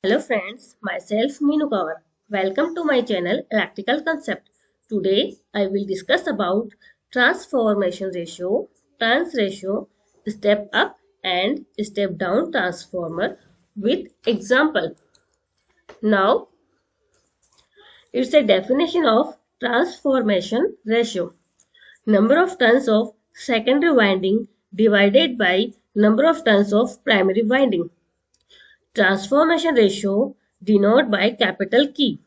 Hello friends, myself Meenu Kaur. Welcome to my channel Electrical Concept. Today I will discuss about transformation ratio, turns ratio, step up and step down transformer with example. Now it's a definition of transformation ratio. Number of turns of secondary winding divided by number of turns of primary winding. Transformation ratio denoted by capital K.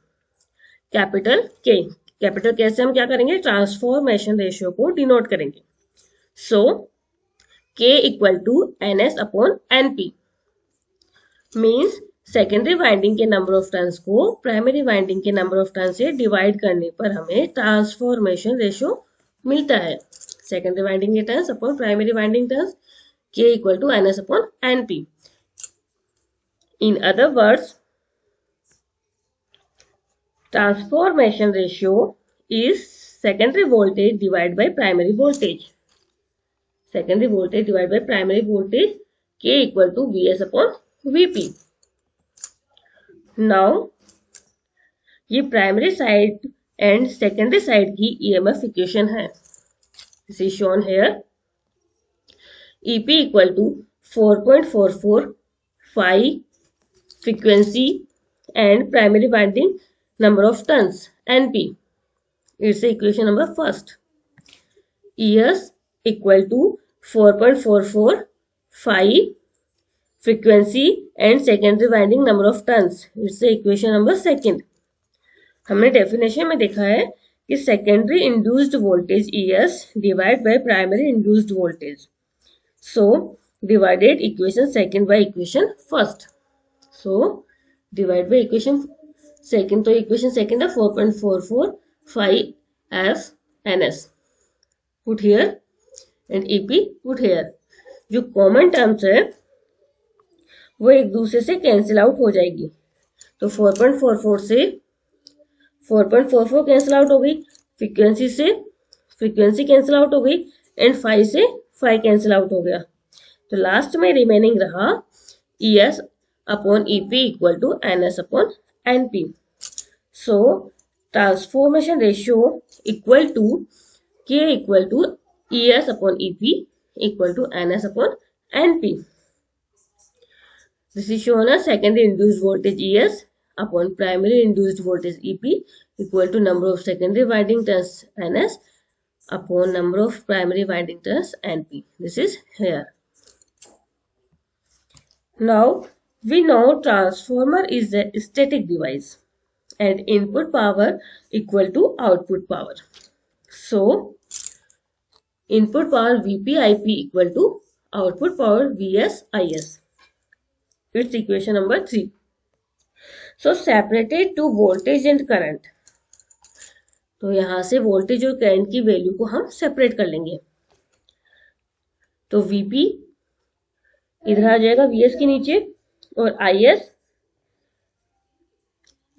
Capital के capital के से हम क्या करेंगे transformation ratio को denote करेंगे so K equal to N S upon N P means secondary winding के number of turns को प्राइमरी वाइंडिंग के नंबर ऑफ टर्न से डिवाइड करने पर हमें ट्रांसफॉर्मेशन रेशियो मिलता है सेकेंडरी वाइंडिंग के turns upon primary winding turns के equal to N S upon N P in other words transformation ratio is secondary voltage divided by primary voltage. Secondary voltage divided by primary voltage K equal to Vs upon Vp. Now ये primary side and secondary side की EMF equation है. This is shown here. EP equal to 4.44 phi frequency and primary winding number of turns NP. It's the equation number first. ES equal to 4.44 phi frequency and secondary winding number of turns. It's the equation number second. हमने definition में देखा है कि secondary induced voltage ES divide by primary induced voltage. So divided equation second by equation first. So divide by equation second तो equation second है 4.44 5 f ns put here and ep put here. जो common terms है वो एक दूसरे से cancel out हो जाएगी. तो 4.44 से 4.44 कैंसिल आउट हो गई, फ्रीक्वेंसी से फ्रीक्वेंसी कैंसिल आउट हो गई एंड 5 से 5 कैंसिल आउट हो गया. तो लास्ट में रिमेनिंग रहा ES upon EP equal to NS upon NP. So transformation ratio equal to K equal to ES upon EP equal to NS upon NP. This is shown as secondary induced voltage ES upon primary induced voltage EP equal to number of secondary winding turns NS upon number of primary winding turns NP. This is here. Now we know transformer is a static device and input power equal to output power. So input power Vp Ip equal to output power Vs Is. It's equation number 3. So separated to voltage and current. तो यहां से voltage और current की value को हम separate कर लेंगे. तो Vp इधर आ जाएगा Vs के नीचे और Is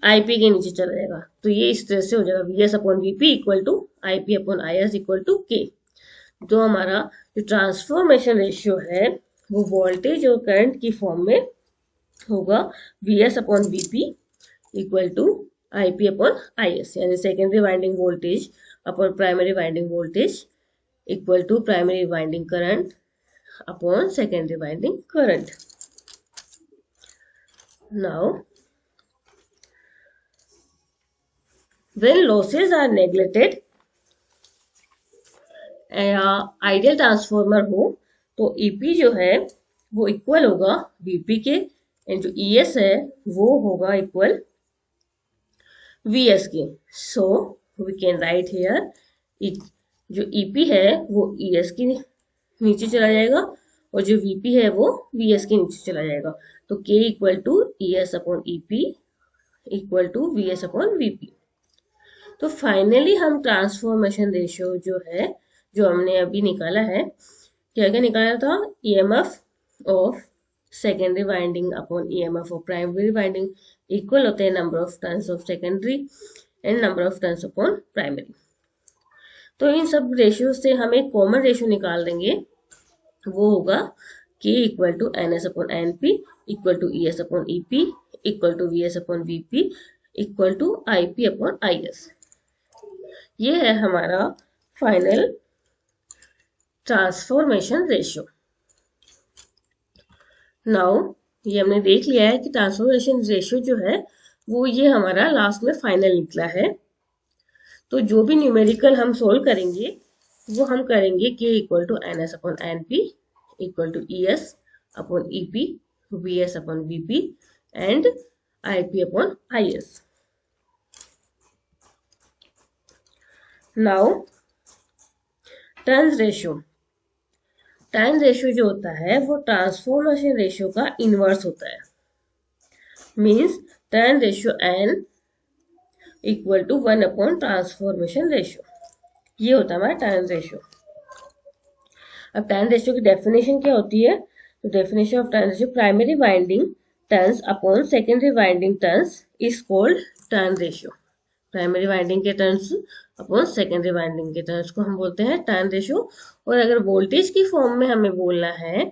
IP के नीचे चला जाएगा. तो ये इस तरह से हो जाएगा Vs upon Vp equal to IP upon Is equal to K. तो हमारा जो ट्रांसफॉर्मेशन रेशियो है वो वोल्टेज और करंट की फॉर्म में होगा Vs upon Vp equal to IP upon Is, यानी secondary winding voltage upon primary winding voltage equal to primary winding current upon secondary winding current. Now when losses are neglected ideal transformer हो तो EP जो है वो equal होगा Vp के and जो ES है वो होगा इक्वल Vs के. So we can write here जो EP है वो ES के नीचे चला जाएगा और जो Vp है वो Vs के नीचे चला जाएगा. तो K equal to ES upon EP equal to Vs upon Vp. तो फाइनली हम ट्रांसफॉर्मेशन रेशियो जो है जो हमने अभी निकाला है, क्या क्या निकाला था, EMF of secondary winding upon EMF of primary winding equal होते हैं number of turns of secondary and number of turns upon primary. तो इन सब रेशियो से हम एक कॉमन रेशियो निकाल देंगे, वो होगा K equal to NS upon NP equal to ES upon EP equal to VS upon VP equal to IP upon IS। ये है हमारा फाइनल ट्रांसफॉर्मेशन रेशियो। नाउ ये हमने देख लिया है कि ट्रांसफॉर्मेशन रेशियो जो है वो ये हमारा लास्ट में फाइनल निकला है। तो जो भी न्यूमेरिकल हम सोल्व करेंगे वो हम करेंगे K equal to NS upon NP equal to ES upon EP VS upon VP and IP upon IS। Now turns ratio. Turn ratio जो होता है वो ट्रांसफॉर्मेशन रेशियो का इनवर्स होता है। Means turn ratio n equal to 1 upon transformation ratio. ये होता है हमारा टर्न रेशियो। अब टर्न रेशियो की डेफिनेशन क्या होती है? तो definition of turn ratio, primary winding turns upon secondary winding turns is called turn ratio. Primary winding के टर्न्स अपॉन सेकेंडरी वाइंडिंग के टर्न्स को हम बोलते हैं टर्न रेशियो। और अगर वोल्टेज की फॉर्म में हमें बोलना है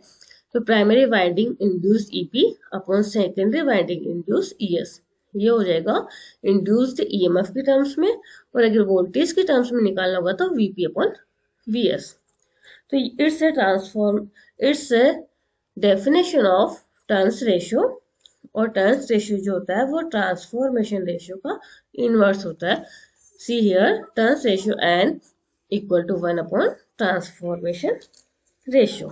तो primary winding induced EP upon secondary winding induced ES। ये हो जाएगा इंड्यूस्ड EMF के टर्म्स में, और अगर वोल्टेज के टर्म्स में निकालना होगा तो VP अपॉन VS। तो it's a definition of turns ratio. और टर्न्स रेशियो जो होता है वो ट्रांसफॉर्मेशन रेशियो का इनवर्स होता है। See here turns ratio n equal to 1 upon transformation ratio.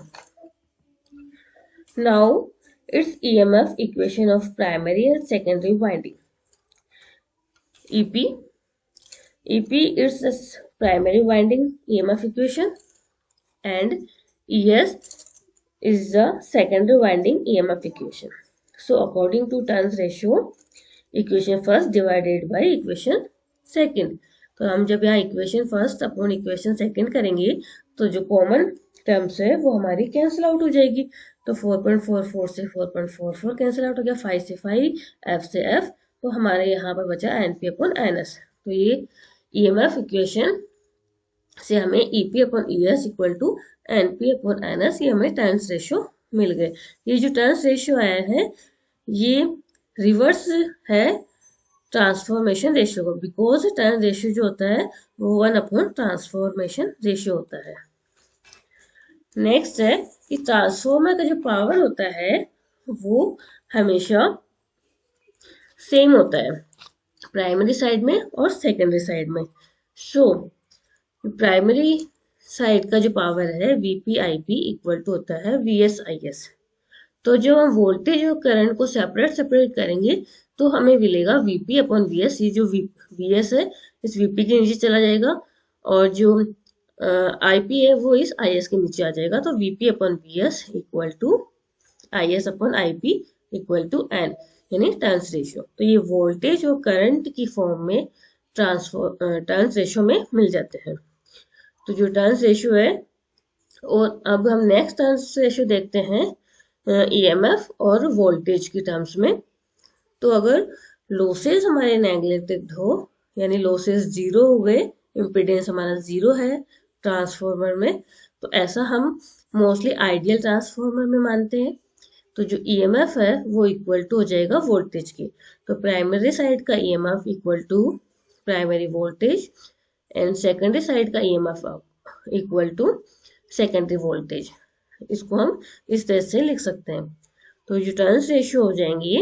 Now its EMF equation of primary and secondary winding. EP is the primary winding EMF equation and ES is the secondary winding EMF equation. So according to turns ratio, equation first divided by equation second. तो हम जब यहाँ equation first upon equation second करेंगे तो जो common terms है वो हमारी कैंसिल आउट हो जाएगी। तो 4.44 से 4.44 कैंसिल आउट हो गया, 5 से 5, F से F, तो हमारे यहाँ पर बचा NP अपॉन NS। तो ये EMF इक्वेशन से हमें EP upon ES equal to NP upon NS, ये हमें टर्न्स रेशियो मिल गए। ये जो टर्न्स रेशियो आया है ये रिवर्स है ट्रांसफॉर्मेशन रेशियो को, बिकॉज टर्न रेशियो जो होता है वो 1 अपॉन ट्रांसफॉर्मेशन रेशियो होता है। नेक्स्ट है कि ट्रांसफॉर्मर का जो पावर होता है वो हमेशा सेम होता है प्राइमरी साइड में और सेकेंडरी साइड में। सो प्राइमरी साइड का जो पावर है VP/IP इक्वल टू होता है VS/IS। तो जो हम वोल्टेज और करंट को सेपरेट करेंगे तो हमें मिलेगा VP अपॉन VS। ये जो VS है इस VP के नीचे चला जाएगा और जो IP है वो इस IS के नीचे आ जाएगा। तो VP upon VS equal to IS upon IP equal to N, यानी टर्न्स रेशियो। तो ये वोल्टेज और करंट की फॉर्म में टर्न्स रेशियो में मिल जाते हैं। तो जो टर्न्स रेशियो है, और अब हम नेक्स्ट टर्न्स रेशियो देखते हैं EMF और वोल्टेज की टर्म्स में। तो अगर लॉसेस हमारे नेगलेक्टेड हो, यानी लॉसेस जीरो हो गए, इम्पीडेंस हमारा जीरो है ट्रांसफॉर्मर में, तो ऐसा हम मोस्टली आइडियल ट्रांसफॉर्मर में मानते हैं। तो जो EMF है वो इक्वल टू हो जाएगा वोल्टेज की। तो प्राइमरी साइड का EMF equal to primary voltage and secondary side का EMF equal to secondary voltage. इसको हम इस तरह से लिख सकते हैं। तो जो टर्न्स रेशियो हो जाएंगी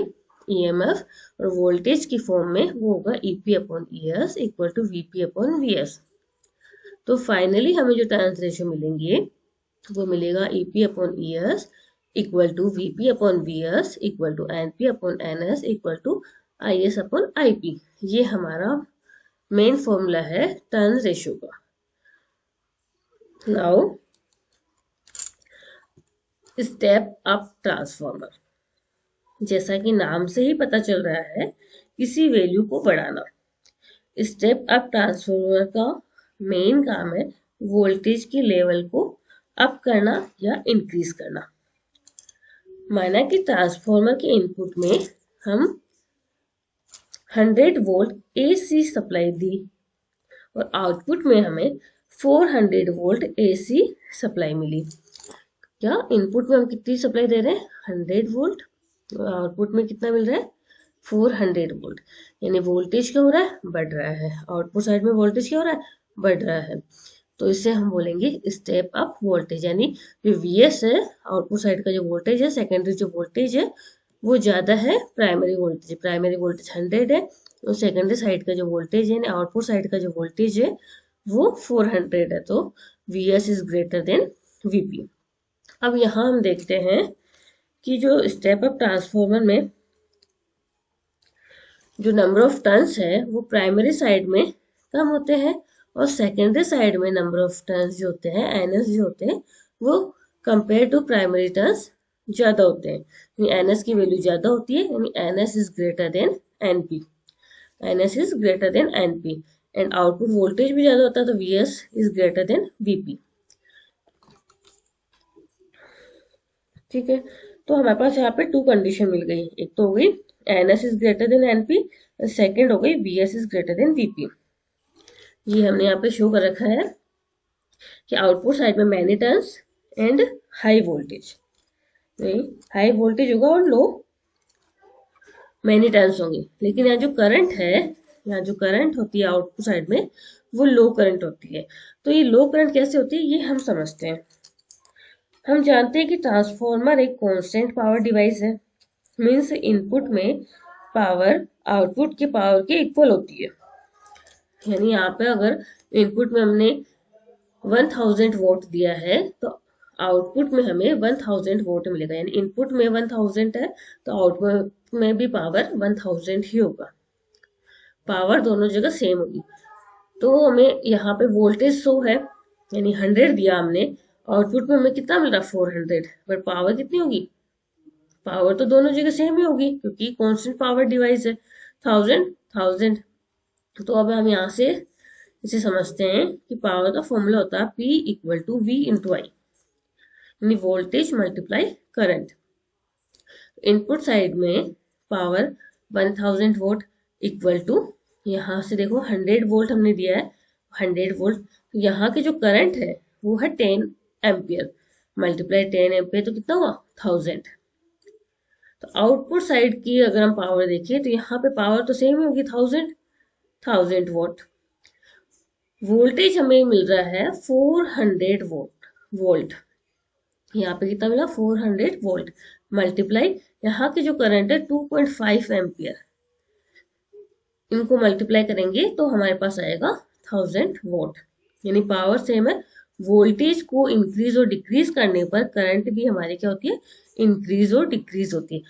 EMF और वोल्टेज की फॉर्म में वो होगा EP upon ES equal to VP upon VS। तो फाइनली हमें जो टर्न्स रेशियो मिलेंगे वो मिलेगा EP upon ES equal to VP upon VS equal to NP upon NS equal to IS upon IP। ये हमारा मेन फॉर्मूला है turns ratio का। नाउ स्टेप अप ट्रांसफॉर्मर, जैसा कि नाम से ही पता चल रहा है किसी वैल्यू को बढ़ाना। स्टेप अप ट्रांसफॉर्मर का मेन काम है वोल्टेज के लेवल को अप करना या इंक्रीज करना। माना कि ट्रांसफॉर्मर के इनपुट में हम 100 वोल्ट AC सप्लाई दी और आउटपुट में हमें 400 वोल्ट AC सप्लाई मिली। क्या इनपुट में हम कितनी सप्लाई दे रहे हैं 100 वोल्ट, आउटपुट में कितना मिल रहा है 400 वोल्ट, यानी वोल्टेज क्या हो रहा है बढ़ रहा है, आउटपुट साइड में वोल्टेज क्या हो रहा है बढ़ रहा है। तो इससे हम बोलेंगे स्टेप अप वोल्टेज, यानी जो Vs है आउटपुट साइड का जो वोल्टेज है, सेकेंडरी जो वोल्टेज है वो ज्यादा है प्राइमरी वोल्टेज, प्राइमरी वोल्टेज 100 है और सेकेंडरी साइड का जो वोल्टेज है यानी आउटपुट साइड का जो वोल्टेज है वो 400 है, तो Vs is greater then Vp। अब यहाँ हम देखते हैं कि जो स्टेप अप ट्रांसफॉर्मर में जो नंबर ऑफ टर्न्स है वो प्राइमरी साइड में कम होते हैं और सेकेंडरी साइड में नंबर ऑफ टर्न्स जो होते हैं एनएस जो होते हैं वो कंपेयर टू प्राइमरी टर्न्स ज्यादा होते हैं, यानी एनएस की वैल्यू ज्यादा होती है, यानी NS is greater than NP, NS is greater than NP and output voltage भी ज्यादा होता है तो VS is greater than VP. ठीक है, तो हमारे पास यहाँ पे टू कंडीशन मिल गई, एक तो हो गई NS is greater than NP, second हो गई VS is greater than VP. ये हमने यहाँ पे शो कर रखा है कि आउटपुट साइड में many turns and high voltage, high voltage होगा और लो मैनी टर्न्स होंगे, लेकिन यहाँ जो करंट है, यहाँ जो करंट होती है आउटपुट साइड में वो लो करंट होती है। तो ये लो करंट कैसे होती है ये हम समझते हैं। हम जानते हैं कि ट्रांसफॉर्मर एक कांस्टेंट पावर डिवाइस है, मीन्स इनपुट में पावर आउटपुट के पावर के इक्वल होती है, यानी यहाँ पे अगर इनपुट में हमने 1000 वोट दिया है तो आउटपुट में हमें 1000 वोट मिलेगा, यानी इनपुट में 1000 है तो आउटपुट में भी पावर 1000 ही होगा, पावर दोनों जगह सेम होगी। तो हमें यहाँ पे वोल्टेज शो है यानी 100 दिया हमने, आउटपुट में हमें कितना मिल रहा 400, पर पावर कितनी होगी, पावर तो दोनों जगह सेम ही होगी क्योंकि कांस्टेंट पावर डिवाइस है, 1000। तो अब हम यहाँ से इसे समझते हैं कि पावर का फॉर्मूला होता है P equal to V into I, यानी voltage multiply current. Input side में पावर 1000 वोल्ट इक्वल टू, यहाँ से देखो 100 वोल्ट हमने दिया है, 100 वोल्ट, तो यहाँ के जो करंट है वो है 10 एम्पियर, मल्टीप्लाई 10 एम्पियर तो कितना हुआ 1000। तो आउटपुट साइड की अगर हम पावर देखिए तो यहाँ पे पावर तो सेम होगी 1000 वोल्ट, वोल्टेज हमें मिल रहा है 400 वोल्ट, यहाँ पे कितना मिला 400 वोल्ट मल्टीप्लाई यहाँ के जो करंट है 2.5 एम्पियर, इनको मल्टीप्लाई करेंगे तो हमारे पास आएगा 1000 वोल्ट, यानी पावर सेम है, वोल्टेज को इंक्रीज और डिक्रीज करने पर करंट भी हमारी क्या होती है इंक्रीज और डिक्रीज होती है।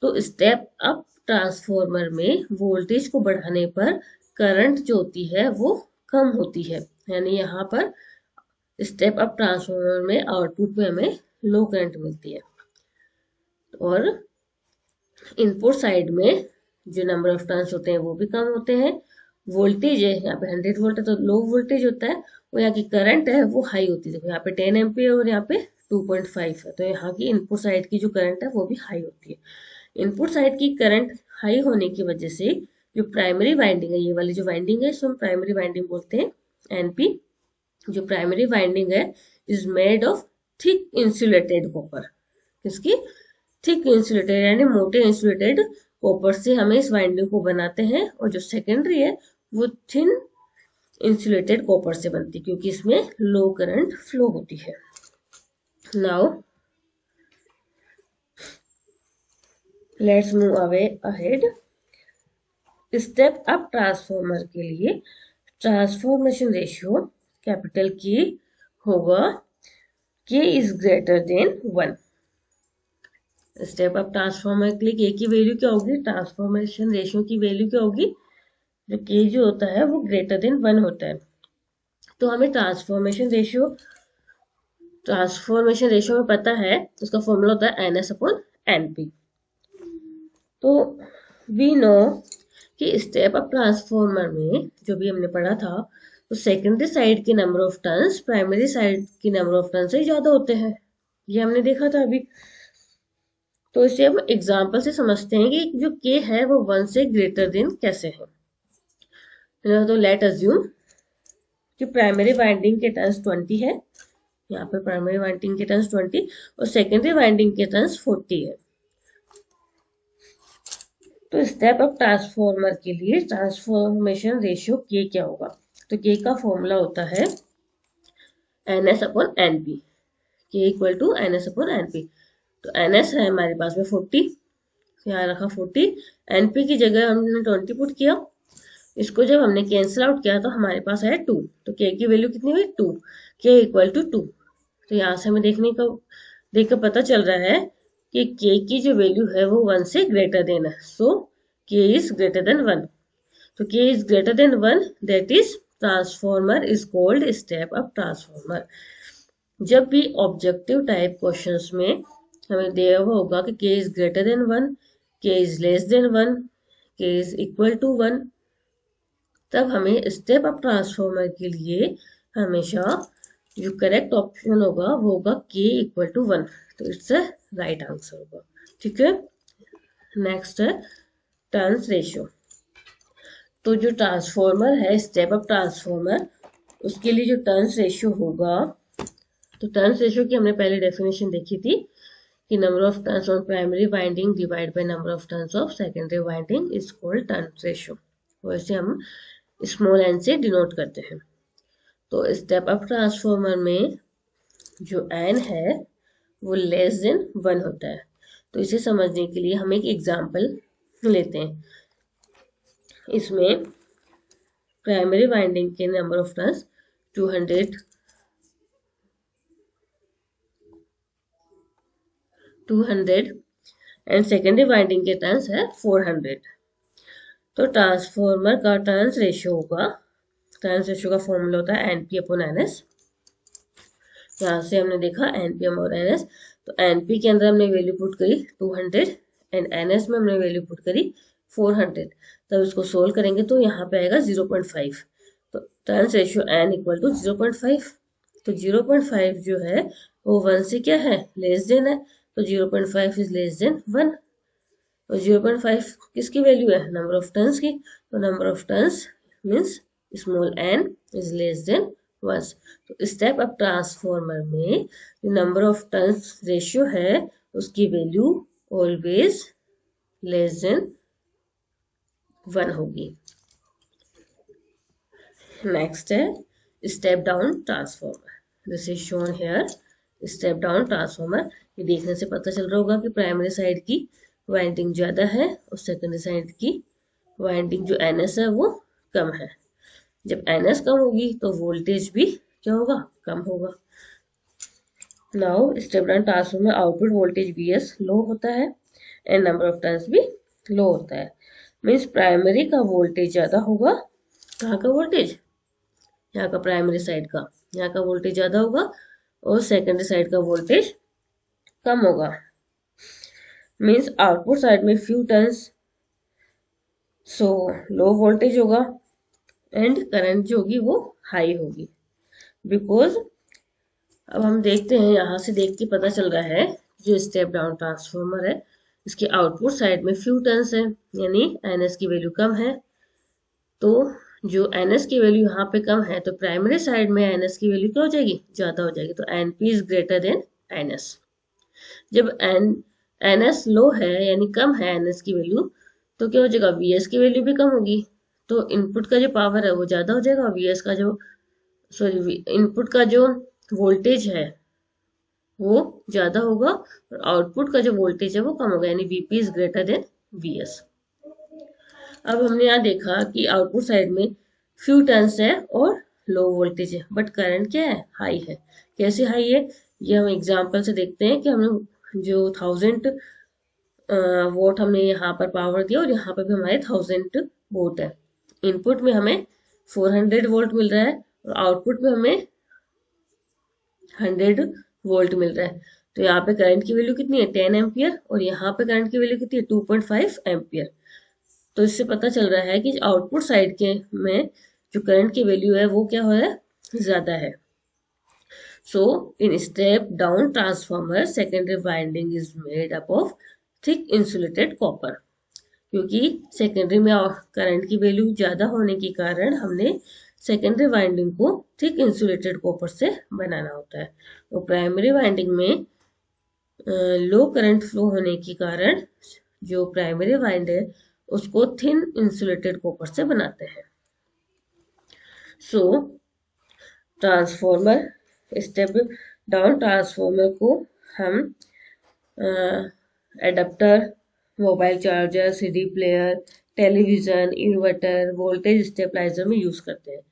तो स्टेप अप ट्रांसफॉर्मर में वोल्टेज को बढ़ाने पर करंट जो होती है वो कम होती है, यानी यहाँ पर स्टेप अप ट्रांसफॉर्मर में आउटपुट में हमें लो करंट मिलती है और इनपुट साइड में जो नंबर ऑफ टर्न्स होते हैं वो भी कम होते हैं, वोल्टेज है यहाँ पे 100 वोल्ट है तो लो वोल्टेज होता है और यहाँ की करंट है वो हाई होती है, देखो यहाँ पे 10 एम्पियर और यहाँ पे 2.5 है, तो यहाँ की इनपुट साइड की जो करंट है वो भी हाई होती है। इनपुट साइड की करंट हाई होने की वजह से जो प्राइमरी वाइंडिंग है, ये वाली जो वाइंडिंग है इसको हम प्राइमरी वाइंडिंग बोलते हैं एनपी, जो प्राइमरी वाइंडिंग है is made of thick insulated copper, किसकी थिक इंसुलेटेड यानी मोटे इंसुलेटेड कॉपर से हमें इस वाइंडिंग को बनाते हैं, और जो सेकेंडरी है वो थिन इंसुलेटेड कॉपर से बनती है क्योंकि इसमें लो करंट फ्लो होती है। Now let's move away ahead. Step up transformer के लिए ट्रांसफॉर्मेशन रेशियो कैपिटल के होगा K is greater than 1। Step up transformer के लिए K की वैल्यू क्या होगी, ट्रांसफॉर्मेशन रेशियो की वैल्यू क्या होगी, जो K जो होता है वो ग्रेटर देन 1 होता है। तो हमें ट्रांसफॉर्मेशन रेशियो में पता है, उसका फॉर्मूला होता है NS अपॉन NP। तो वी नो कि स्टेप अप ट्रांसफॉर्मर में जो भी हमने पढ़ा था तो सेकेंडरी साइड के number of turns primary side की नंबर ऑफ टर्न से ज्यादा होते हैं, ये हमने देखा था अभी। तो इसे हम एग्जाम्पल से समझते हैं कि जो K है वो 1 से ग्रेटर देन कैसे है। तो लेट अज्यूम कि प्राइमरी वाइंडिंग के टर्न्स 20 है, यहाँ पे प्राइमरी वाइंडिंग के टर्न्स 20 और सेकेंडरी वाइंडिंग के टर्न्स 40 है। तो स्टेप अप ट्रांसफॉर्मर के लिए ट्रांसफॉर्मेशन रेशियो के क्या होगा? तो के का फॉर्मूला होता है NS upon NP, K equal to NS upon NP। तो NS है हमारे पास में 40, यहाँ रखा 40, NP की जगह हमने 20 पुट किया, इसको जब हमने कैंसिल आउट किया तो हमारे पास आया 2, तो के की वैल्यू कितनी हुई 2, के इक्वल टू 2। तो यहाँ से हमें देख कर पता चल रहा है कि के की जो वैल्यू है वो 1 से ग्रेटर देन है, सो के इज ग्रेटर देन 1। तो के is greater than 1, that is transformer is called step up transformer. जब भी ऑब्जेक्टिव टाइप क्वेश्चंस में हमें दिया हुआ होगा कि के इज ग्रेटर देन 1, के इज लेस देन 1, के इज इक्वल टू 1, तब हमें स्टेप अप ट्रांसफॉर्मर के लिए हमेशा जो करेक्ट ऑप्शन होगा वो होगा के इक्वल टू 1। तो इट्स अ राइट आंसर होगा। ठीक है, नेक्स्ट है टर्न्स रेशियो। तो जो ट्रांसफॉर्मर है स्टेप अप ट्रांसफॉर्मर, उसके लिए जो टर्न्स रेशियो होगा, तो टर्न्स रेशियो की हमने पहले डेफिनेशन देखी थी कि number of turns on primary winding divide by number of turns of secondary winding is called turns ratio. वैसे हम स्मॉल एन से डिनोट करते हैं। तो स्टेप अप ट्रांसफॉर्मर में जो एन है वो लेस देन 1 होता है। तो इसे समझने के लिए हम एक एग्जांपल लेते हैं। इसमें प्राइमरी वाइंडिंग के number of turns 200 and secondary winding के टर्न्स है 400। तो ट्रांसफॉर्मर का टर्न्स रेशियो होगा, टर्न्स रेशियो का फॉर्मूला होता है एनपी अपॉन एनएस। यहाँ से हमने देखा एनपी और एनएस, तो एनपी के अंदर हमने वैल्यू पुट करी 200 एंड एनएस में हमने वैल्यू पुट करी 400। तब इसको सोल्व करेंगे तो यहाँ पे आएगा 0.5। तो turns ratio n equal to 0.5। तो 0.5 जो है वो 1 से क्या है, लेस देन है, तो 0.5 इज लेस देन 1। और 0.5 किसकी वैल्यू है, नंबर ऑफ टर्न्स की। तो number of turns means small n is less than 1। तो स्टेप अप ट्रांसफॉर्मर में जो नंबर ऑफ टर्न्स रेशियो है उसकी वैल्यू ऑलवेज लेस देन 1 होगी। नेक्स्ट है step down transformer, this is shown here. Step down transformer, ये देखने से पता चल रहा होगा कि प्राइमरी साइड की वाइंडिंग ज़्यादा है और सेकेंडरी साइड की वाइंडिंग जो एनएस है वो कम है। जब एनएस कम होगी तो वोल्टेज भी क्या होगा, कम होगा। Now step down transformer output voltage V S low होता है एंड नंबर ऑफ टर्न्स भी लो होता है। मीन्स प्राइमरी का वोल्टेज ज़्यादा होगा, कहाँ का वोल्टेज, यहाँ का प्राइमरी साइड का, यहाँ का वोल्टेज ज़्यादा होगा और सेकेंडरी साइड का वोल्टेज कम होगा। मीन्स आउटपुट साइड में फ्यू टर्न्स, सो लो वोल्टेज होगा एंड करंट जो होगी वो हाई होगी। बिकॉज अब हम देखते हैं, यहाँ से देख के पता चल रहा है जो स्टेप डाउन ट्रांसफॉर्मर है इसके आउटपुट साइड में फ्यू टर्न्स है, यानी एनएस की वैल्यू कम है। तो जो एनएस की वैल्यू यहाँ पे कम है तो प्राइमरी साइड में एनएस की वैल्यू क्या हो जाएगी, ज़्यादा हो जाएगी। तो NP is greater then NS. जब एनएस लो है यानी कम है एनएस की वैल्यू, तो क्या हो जाएगा, वीएस की वैल्यू भी कम होगी। तो इनपुट का जो पावर है वो ज़्यादा हो जाएगा और वीएस का जो इनपुट का जो वोल्टेज है वो ज़्यादा होगा और आउटपुट का जो वोल्टेज है वो कम होगा, यानी VP is greater than VS. अब हमने यहाँ देखा कि आउटपुट साइड में फ्यू टर्न्स है और लो वोल्टेज है, बट करंट क्या है, हाई है। कैसे हाई है, ये हम एग्जांपल से देखते हैं कि हमने जो 1000 वोट हमने यहाँ पर पावर दिया और यहाँ पर भी हमारे 1000 वोट है। इनपुट में हमें 400 वोल्ट मिल रहा है और आउटपुट में हमें 100 वोल्ट मिल रहा है। तो यहाँ पे करंट की वैल्यू कितनी है, 10 एम्पियर, और यहाँ पे करंट की वैल्यू कितनी है, 2.5 एम्पियर। तो इससे पता चल रहा है कि आउटपुट साइड के में जो करंट की वैल्यू है वो क्या हो रहा है, ज़्यादा है। So in step down transformer secondary winding is made up of thick insulated copper. क्योंकि सेकेंडरी में करंट की वैल्यू ज़्यादा होने के कारण हमने सेकेंडरी वाइंडिंग को थिक इंसुलेटेड कॉपर से बनाना होता है। और प्राइमरी वाइंडिंग में लो करंट फ्लो होने के कारण जो प्राइमरी वाइंड है उसको थिन इंसुलेटेड कॉपर से बनाते हैं। So transformer, step down transformer को हम adapter, mobile charger, CD player, television, inverter, voltage stabilizer में यूज करते हैं।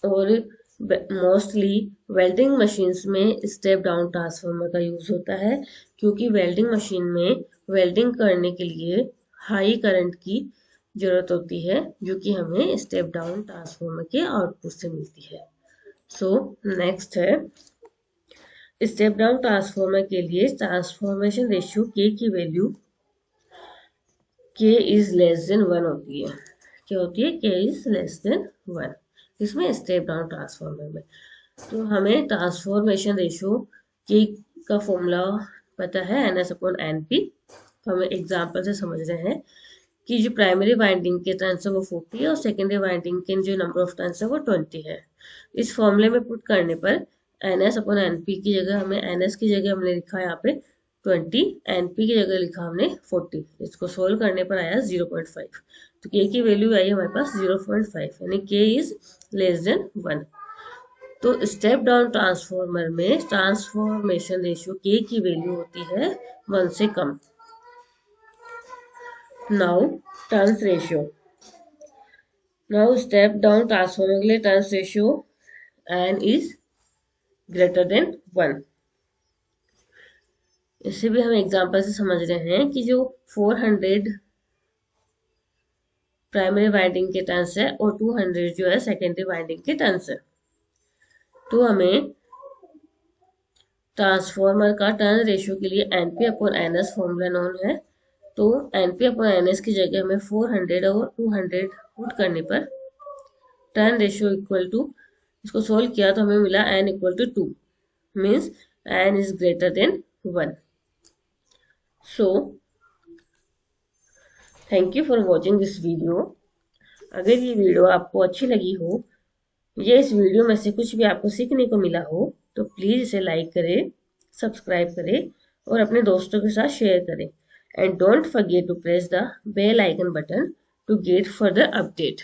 और मोस्टली वेल्डिंग मशीन्स में स्टेप डाउन ट्रांसफार्मर का यूज होता है, क्योंकि वेल्डिंग मशीन में वेल्डिंग करने के लिए हाई करंट की जरूरत होती है, जो कि हमें स्टेप डाउन ट्रांसफार्मर के आउटपुट से मिलती है। सो नेक्स्ट है, स्टेप डाउन ट्रांसफार्मर के लिए ट्रांसफॉर्मेशन रेशियो के की वैल्यू के इज लेस देन 1 होती है। क्या होती है? के इज लेस देन 1, इसमें स्टेप डाउन ट्रांसफार्मर में। तो हमें ट्रांसफॉर्मेशन रेशियो के का फॉर्मूला पता है, NS/NP। तो हमें एग्जांपल से समझ रहे हैं कि जो प्राइमरी वाइंडिंग के टर्न्स है वो 40 है और सेकेंडरी वाइंडिंग के जो नंबर ऑफ टर्न्स है वो 20 है। इस फॉर्मूले में पुट करने पर NS/NP की जगह हमें NS की जगह हमने लिखा यहाँ पे 20, NP की जगह लिखा हमने 40। इसको सोल्व करने पर आया 0.5। तो K की वैल्यू आई हमारे पास 0.5, यानी K इज लेस देन 1। तो स्टेप डाउन ट्रांसफॉर्मर में ट्रांसफॉर्मेशन रेशियो K की वैल्यू होती है 1 से कम। Now turns ratio. Now step down transformer के लिए turns ratio N is greater than 1। इससे भी हम एग्जांपल से समझ रहे हैं कि जो 400 प्राइमरी वाइंडिंग के टर्न्स है और 200 जो है सेकेंडरी वाइंडिंग के टर्न्स है। तो हमें ट्रांसफॉर्मर का टर्न रेशियो के लिए NP/NS फॉर्मूला नोन है। तो NP/NS की जगह हमें 400 और 200 पुट करने पर टर्न रेशियो इक्वल टू, इसको सोल्व किया तो हमें मिला N = 2, means N is greater than 1। So thank you for watching this video. अगर ये वीडियो आपको अच्छी लगी हो या इस वीडियो में से कुछ भी आपको सीखने को मिला हो तो प्लीज़ इसे लाइक करें, सब्सक्राइब करें और अपने दोस्तों के साथ शेयर करें। And don't forget to press the bell icon button to get further update.